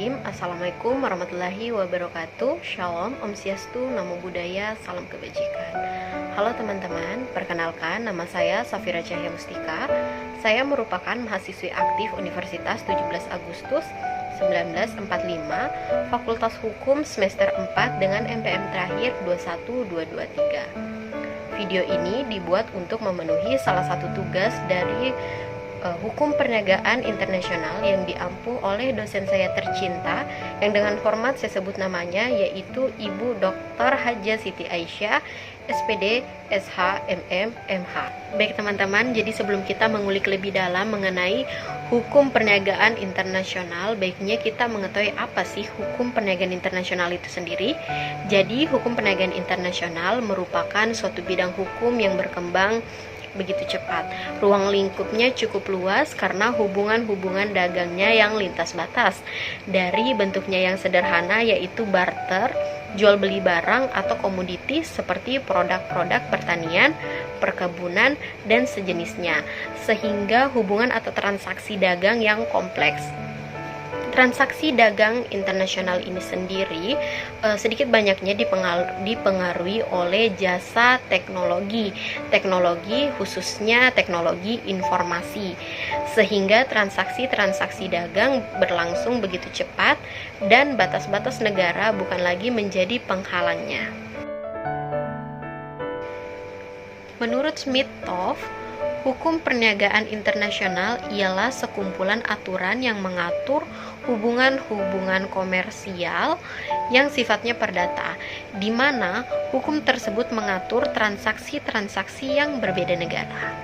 Bismillahirrahmanirrahim. Assalamualaikum warahmatullahi wabarakatuh. Shalom, Om Swastiastu, Namo Buddhaya, salam kebajikan. Halo teman-teman, perkenalkan nama saya Safira Cahya Mustika. Saya merupakan mahasiswi aktif Universitas 17 Agustus 1945, Fakultas Hukum semester 4 dengan MPM terakhir 21223. Video ini dibuat untuk memenuhi salah satu tugas dari Hukum Perniagaan Internasional yang diampu oleh dosen saya tercinta yang dengan hormat saya sebut namanya, yaitu Ibu Dr. Haja Siti Aisyah, SPD, SH, MM, MH. Baik teman-teman, jadi sebelum kita mengulik lebih dalam mengenai Hukum Perniagaan Internasional, baiknya kita mengetahui apa sih Hukum Perniagaan Internasional itu sendiri. Jadi Hukum Perniagaan Internasional merupakan suatu bidang hukum yang berkembang begitu cepat. Ruang lingkupnya cukup luas karena hubungan-hubungan dagangnya yang lintas batas. Dari bentuknya yang sederhana yaitu barter, jual beli barang atau komoditi seperti produk-produk pertanian, perkebunan, dan sejenisnya, sehingga hubungan atau transaksi dagang yang kompleks. Transaksi dagang internasional ini sendiri sedikit banyaknya dipengaruhi oleh jasa teknologi khususnya teknologi informasi, sehingga transaksi-transaksi dagang berlangsung begitu cepat dan batas-batas negara bukan lagi menjadi penghalangnya. Menurut Smith-Toft, Hukum Perniagaan Internasional ialah sekumpulan aturan yang mengatur hubungan-hubungan komersial yang sifatnya perdata, di mana hukum tersebut mengatur transaksi-transaksi yang berbeda negara.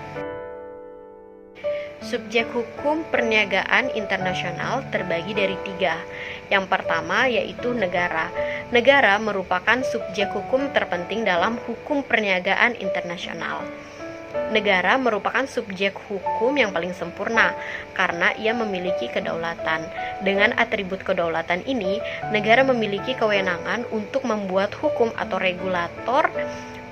Subjek hukum perniagaan internasional terbagi dari 3. Yang pertama yaitu negara. Negara merupakan subjek hukum terpenting dalam hukum perniagaan internasional. Negara merupakan subjek hukum yang paling sempurna karena ia memiliki kedaulatan. Dengan atribut kedaulatan ini, negara memiliki kewenangan untuk membuat hukum atau regulator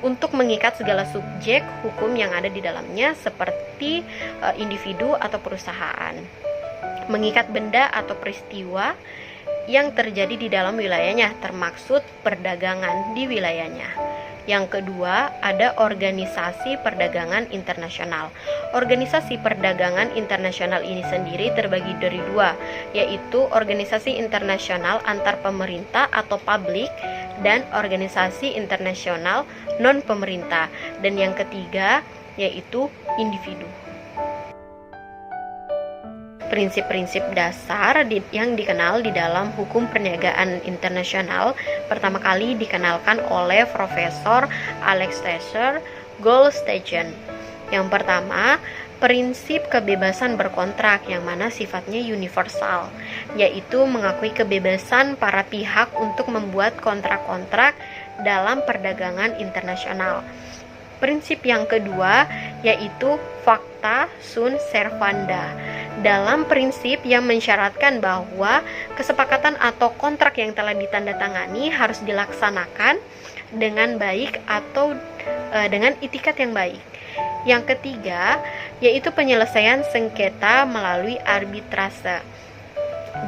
untuk mengikat segala subjek hukum yang ada di dalamnya seperti individu atau perusahaan, mengikat benda atau peristiwa yang terjadi di dalam wilayahnya, termaksud perdagangan di wilayahnya. Yang kedua, ada organisasi perdagangan internasional. Organisasi perdagangan internasional ini sendiri terbagi dari 2, yaitu organisasi internasional antar pemerintah atau publik dan organisasi internasional non-pemerintah. Dan yang ketiga, yaitu individu. Prinsip-prinsip dasar yang dikenal di dalam hukum perniagaan internasional pertama kali dikenalkan oleh Profesor Alexander Goldstein. Yang pertama, prinsip kebebasan berkontrak yang mana sifatnya universal, yaitu mengakui kebebasan para pihak untuk membuat kontrak-kontrak dalam perdagangan internasional. Prinsip yang kedua yaitu facta sunt servanda. Dalam prinsip yang mensyaratkan bahwa kesepakatan atau kontrak yang telah ditandatangani harus dilaksanakan dengan baik atau dengan itikat yang baik. Yang ketiga yaitu penyelesaian sengketa melalui arbitrase.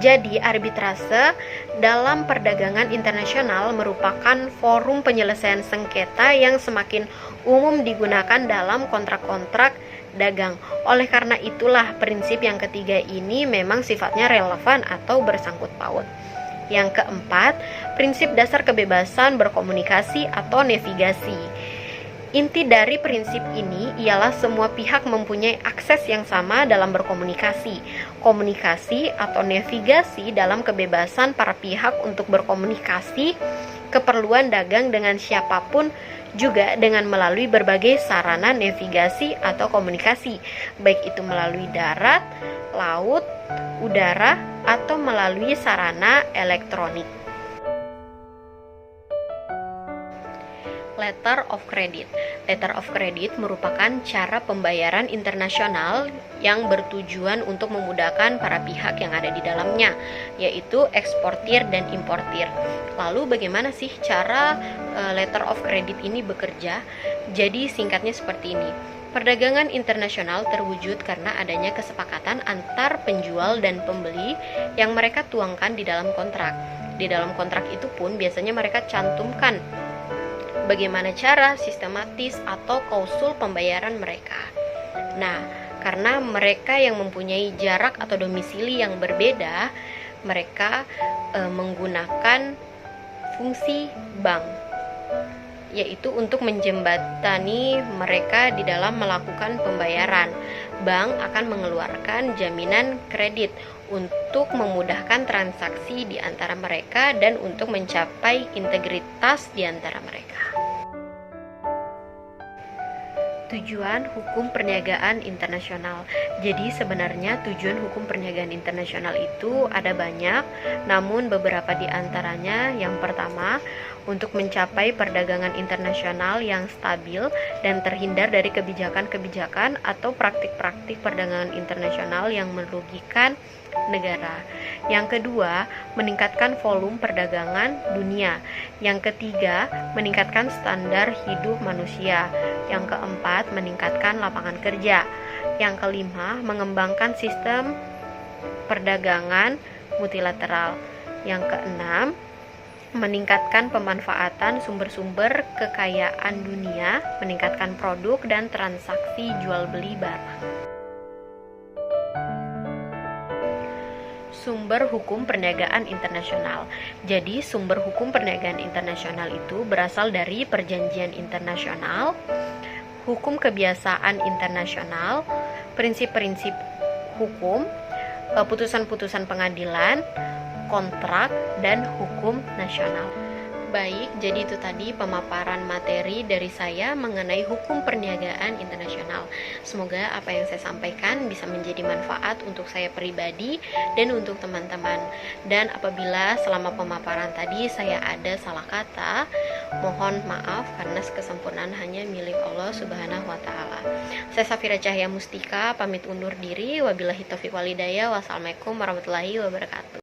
Jadi arbitrase dalam perdagangan internasional merupakan forum penyelesaian sengketa yang semakin umum digunakan dalam kontrak-kontrak dagang. Oleh karena itulah prinsip yang ketiga ini memang sifatnya relevan atau bersangkut paut. Yang keempat, prinsip dasar kebebasan berkomunikasi atau navigasi. Inti dari prinsip ini ialah semua pihak mempunyai akses yang sama dalam berkomunikasi. Komunikasi atau navigasi dalam kebebasan para pihak untuk berkomunikasi keperluan dagang dengan siapapun, juga dengan melalui berbagai sarana navigasi atau komunikasi, baik itu melalui darat, laut, udara, atau melalui sarana elektronik. Letter of Credit. Letter of Credit merupakan cara pembayaran internasional yang bertujuan untuk memudahkan para pihak yang ada di dalamnya, yaitu eksportir dan importir. Lalu bagaimana sih cara Letter of Credit ini bekerja? Jadi singkatnya seperti ini. Perdagangan internasional terwujud karena adanya kesepakatan antar penjual dan pembeli yang mereka tuangkan di dalam kontrak. Di dalam kontrak itu pun biasanya mereka cantumkan bagaimana cara sistematis atau klausul pembayaran mereka. Nah, karena mereka yang mempunyai jarak atau domisili yang berbeda, mereka menggunakan fungsi bank, yaitu untuk menjembatani mereka di dalam melakukan pembayaran. Bank akan mengeluarkan jaminan kredit untuk memudahkan transaksi di antara mereka dan untuk mencapai integritas di antara mereka. Tujuan hukum perniagaan internasional. Jadi sebenarnya tujuan hukum perniagaan internasional itu ada banyak, namun beberapa di antaranya yang pertama, untuk mencapai perdagangan internasional yang stabil dan terhindar dari kebijakan-kebijakan atau praktik-praktik perdagangan internasional yang merugikan negara. Yang kedua, meningkatkan volume perdagangan dunia. Yang ketiga, meningkatkan standar hidup manusia. Yang keempat, meningkatkan lapangan kerja. Yang kelima, mengembangkan sistem perdagangan multilateral. Yang keenam, meningkatkan pemanfaatan sumber-sumber kekayaan dunia, meningkatkan produk dan transaksi jual beli barang. Sumber hukum perniagaan internasional. Jadi, sumber hukum perniagaan internasional itu berasal dari perjanjian internasional, hukum kebiasaan internasional, prinsip-prinsip hukum, putusan-putusan pengadilan, kontrak, dan hukum nasional. Baik, jadi itu tadi pemaparan materi dari saya mengenai hukum perniagaan internasional. Semoga apa yang saya sampaikan bisa menjadi manfaat untuk saya pribadi dan untuk teman-teman. Dan apabila selama pemaparan tadi saya ada salah kata, mohon maaf karena kesempurnaan hanya milik Allah Subhanahu wa Ta'ala. Saya Safira Cahya Mustika, pamit undur diri. Wabillahi taufiq walhidayah. Wassalamualaikum warahmatullahi wabarakatuh.